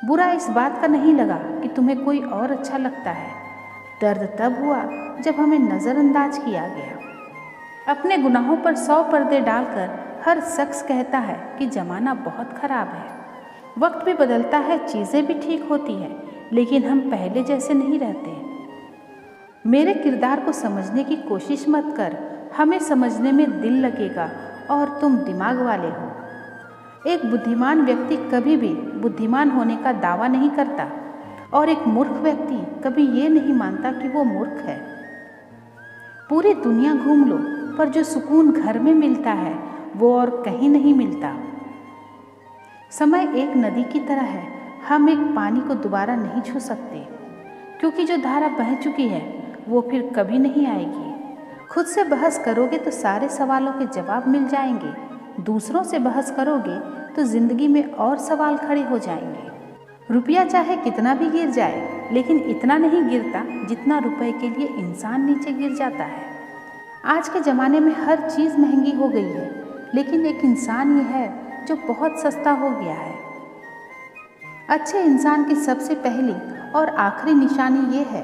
बुरा इस बात का नहीं लगा कि तुम्हें कोई और अच्छा लगता है। दर्द तब हुआ जब हमें नज़रअंदाज किया गया। अपने गुनाहों पर 100 पर्दे डालकर हर शख्स कहता है कि ज़माना बहुत ख़राब है। वक्त भी बदलता है, चीज़ें भी ठीक होती हैं, लेकिन हम पहले जैसे नहीं रहते। मेरे किरदार को समझने की कोशिश मत कर, हमें समझने में दिल लगेगा और तुम दिमाग वाले हो। एक बुद्धिमान व्यक्ति कभी भी बुद्धिमान होने का दावा नहीं करता और एक मूर्ख व्यक्ति कभी ये नहीं मानता कि वो मूर्ख है। पूरी दुनिया घूम लो, पर जो सुकून घर में मिलता है वो और कहीं नहीं मिलता। समय एक नदी की तरह है, हम एक पानी को दोबारा नहीं छू सकते, क्योंकि जो धारा बह चुकी है वो फिर कभी नहीं आएगी। खुद से बहस करोगे तो सारे सवालों के जवाब मिल जाएंगे, दूसरों से बहस करोगे तो जिंदगी में और सवाल खड़े हो जाएंगे। रुपया चाहे कितना भी गिर जाए, लेकिन इतना नहीं गिरता जितना रुपए के लिए इंसान नीचे गिर जाता है। आज के ज़माने में हर चीज़ महंगी हो गई है, लेकिन एक इंसान ये है जो बहुत सस्ता हो गया है। अच्छे इंसान की सबसे पहली और आखिरी निशानी ये है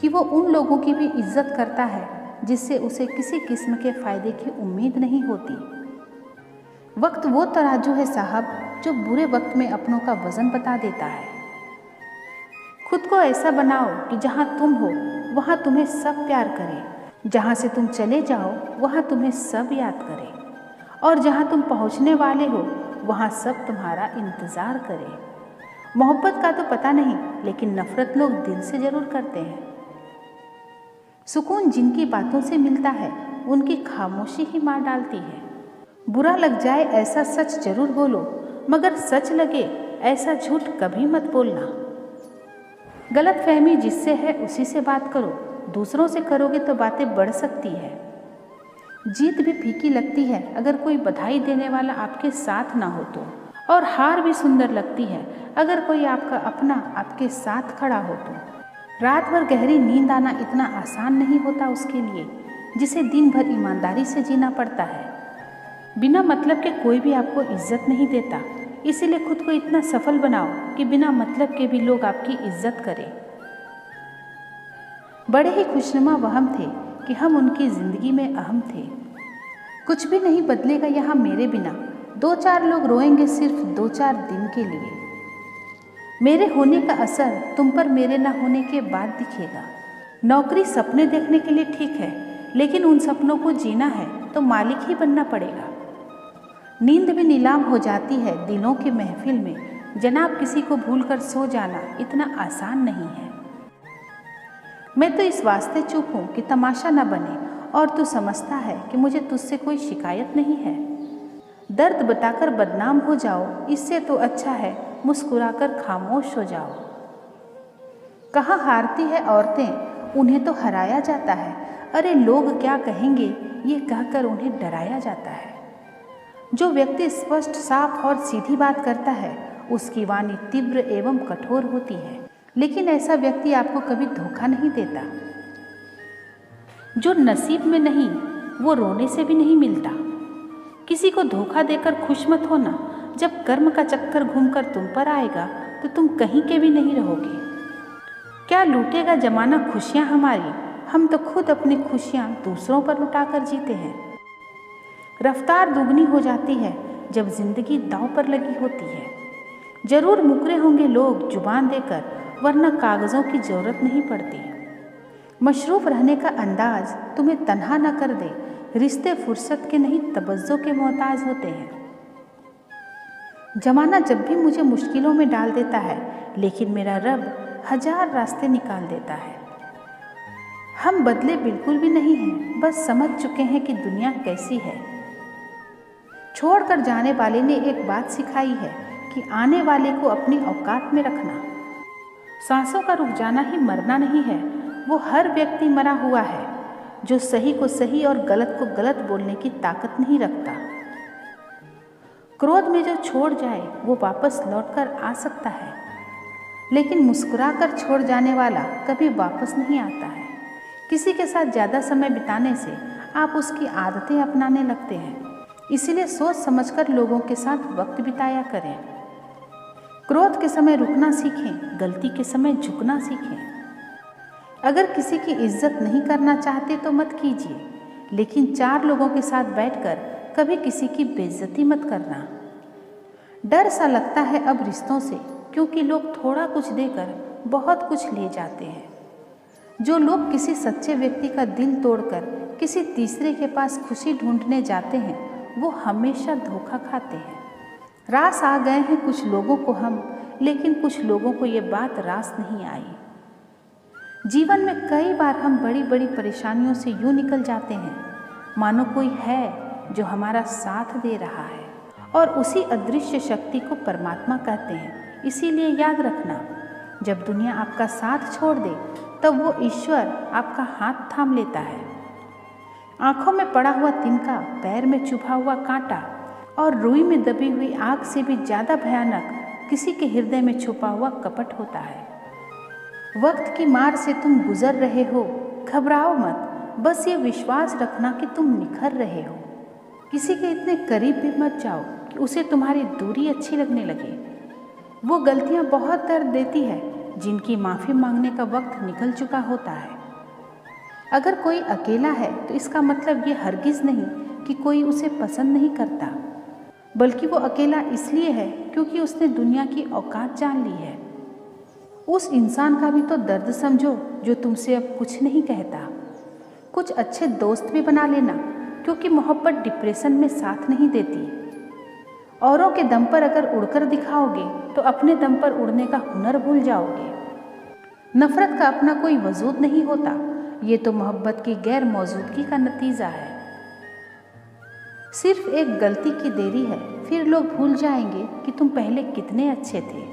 कि वो उन लोगों की भी इज्जत करता है जिससे उसे किसी किस्म के फ़ायदे की उम्मीद नहीं होती। वक्त वो तराजू है साहब, जो बुरे वक्त में अपनों का वज़न बता देता है। खुद को ऐसा बनाओ कि जहाँ तुम हो वहाँ तुम्हें सब प्यार करें, जहाँ से तुम चले जाओ वहाँ तुम्हें सब याद करें, और जहाँ तुम पहुँचने वाले हो वहाँ सब तुम्हारा इंतज़ार करें। मोहब्बत का तो पता नहीं, लेकिन नफ़रत लोग दिल से ज़रूर करते हैं। सुकून जिनकी बातों से मिलता है उनकी खामोशी ही मार डालती है। बुरा लग जाए ऐसा सच जरूर बोलो, मगर सच लगे ऐसा झूठ कभी मत बोलना। गलत फहमी जिससे है उसी से बात करो, दूसरों से करोगे तो बातें बढ़ सकती है। जीत भी फीकी लगती है अगर कोई बधाई देने वाला आपके साथ ना हो तो, और हार भी सुंदर लगती है अगर कोई आपका अपना आपके साथ खड़ा हो तो। रात भर गहरी नींद आना इतना आसान नहीं होता उसके लिए जिसे दिन भर ईमानदारी से जीना पड़ता है। बिना मतलब के कोई भी आपको इज्जत नहीं देता, इसीलिए खुद को इतना सफल बनाओ कि बिना मतलब के भी लोग आपकी इज्जत करें। बड़े ही खुशनुमा वहम थे कि हम उनकी ज़िंदगी में अहम थे। कुछ भी नहीं बदलेगा यहाँ मेरे बिना, 2-4 लोग रोएंगे सिर्फ 2-4 दिन के लिए। मेरे होने का असर तुम पर मेरे ना होने के बाद दिखेगा। नौकरी सपने देखने के लिए ठीक है, लेकिन उन सपनों को जीना है तो मालिक ही बनना पड़ेगा। नींद भी नीलाम हो जाती है दिलों की महफिल में, जनाब किसी को भूलकर सो जाना इतना आसान नहीं है। मैं तो इस वास्ते चुप हूँ कि तमाशा न बने, और तू समझता है कि मुझे तुझसे कोई शिकायत नहीं है। दर्द बताकर बदनाम हो जाओ, इससे तो अच्छा है मुस्कुराकर खामोश हो जाओ। कहाँ हारती है औरतें, उन्हें तो हराया जाता है। अरे लोग क्या कहेंगे ये कहकर उन्हें डराया जाता है। जो व्यक्ति स्पष्ट, साफ और सीधी बात करता है उसकी वाणी तीव्र एवं कठोर होती है, लेकिन ऐसा व्यक्ति आपको कभी धोखा नहीं देता। जो नसीब में नहीं वो रोने से भी नहीं मिलता। किसी को धोखा देकर खुश मत होना, जब कर्म का चक्कर घूमकर तुम पर आएगा तो तुम कहीं के भी नहीं रहोगे। क्या लूटेगा जमाना खुशियाँ हमारी, हम तो खुद अपनी खुशियाँ दूसरों पर लुटाकर जीते हैं। रफ्तार दुगनी हो जाती है जब जिंदगी दांव पर लगी होती है। जरूर मुकरे होंगे लोग जुबान देकर, वरना कागज़ों की ज़रूरत नहीं पड़ती। मशरूफ़ रहने का अंदाज तुम्हें तन्हा न कर दे, रिश्ते फुर्सत के नहीं तवज्जो के मोहताज होते हैं। जमाना जब भी मुझे मुश्किलों में डाल देता है, लेकिन मेरा रब 1000 रास्ते निकाल देता है। हम बदले बिल्कुल भी नहीं हैं, बस समझ चुके हैं कि दुनिया कैसी है। छोड़कर जाने वाले ने एक बात सिखाई है कि आने वाले को अपनी औकात में रखना। सांसों का रुक जाना ही मरना नहीं है, वो हर व्यक्ति मरा हुआ है जो सही को सही और गलत को गलत बोलने की ताकत नहीं रखता। क्रोध में जो छोड़ जाए वो वापस लौटकर आ सकता है, लेकिन मुस्कुराकर छोड़ जाने वाला कभी वापस नहीं आता है। किसी के साथ ज़्यादा समय बिताने से आप उसकी आदतें अपनाने लगते हैं। इसलिए सोच समझकर लोगों के साथ वक्त बिताया करें। क्रोध के समय रुकना सीखें, गलती के समय झुकना सीखें। अगर किसी की इज्जत नहीं करना चाहते तो मत कीजिए, लेकिन 4 लोगों के साथ बैठकर कभी किसी की बेइज्जती मत करना। डर सा लगता है अब रिश्तों से, क्योंकि लोग थोड़ा कुछ देकर बहुत कुछ ले जाते हैं। जो लोग किसी सच्चे व्यक्ति का दिल तोड़कर किसी तीसरे के पास खुशी ढूंढने जाते हैं, वो हमेशा धोखा खाते हैं। रास आ गए हैं कुछ लोगों को हम, लेकिन कुछ लोगों को ये बात रास नहीं आई। जीवन में कई बार हम बड़ी बड़ी परेशानियों से यूँ निकल जाते हैं मानो कोई है जो हमारा साथ दे रहा है, और उसी अदृश्य शक्ति को परमात्मा कहते हैं। इसीलिए याद रखना, जब दुनिया आपका साथ छोड़ दे तब वो ईश्वर आपका हाथ थाम लेता है। आंखों में पड़ा हुआ तिनका, पैर में चुभा हुआ कांटा और रुई में दबी हुई आग से भी ज़्यादा भयानक किसी के हृदय में छुपा हुआ कपट होता है। वक्त की मार से तुम गुजर रहे हो, घबराओ मत, बस ये विश्वास रखना कि तुम निखर रहे हो। किसी के इतने करीब भी मत जाओ कि उसे तुम्हारी दूरी अच्छी लगने लगे। वो गलतियाँ बहुत दर्द देती है जिनकी माफ़ी मांगने का वक्त निकल चुका होता है। अगर कोई अकेला है तो इसका मतलब ये हरगिज़ नहीं कि कोई उसे पसंद नहीं करता, बल्कि वो अकेला इसलिए है क्योंकि उसने दुनिया की औकात जान ली है। उस इंसान का भी तो दर्द समझो जो तुमसे अब कुछ नहीं कहता। कुछ अच्छे दोस्त भी बना लेना, क्योंकि मोहब्बत डिप्रेशन में साथ नहीं देती। औरों के दम पर अगर उड़कर दिखाओगे तो अपने दम पर उड़ने का हुनर भूल जाओगे। नफरत का अपना कोई वजूद नहीं होता, ये तो मोहब्बत की गैर मौजूदगी का नतीजा है। सिर्फ एक गलती की देरी है, फिर लोग भूल जाएंगे कि तुम पहले कितने अच्छे थे।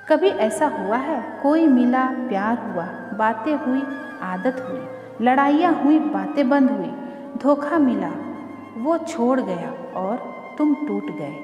कभी ऐसा हुआ है, कोई मिला, प्यार हुआ, बातें हुई, आदत हुई, लड़ाइयाँ हुई, बातें बंद हुई, धोखा मिला, वो छोड़ गया और तुम टूट गए।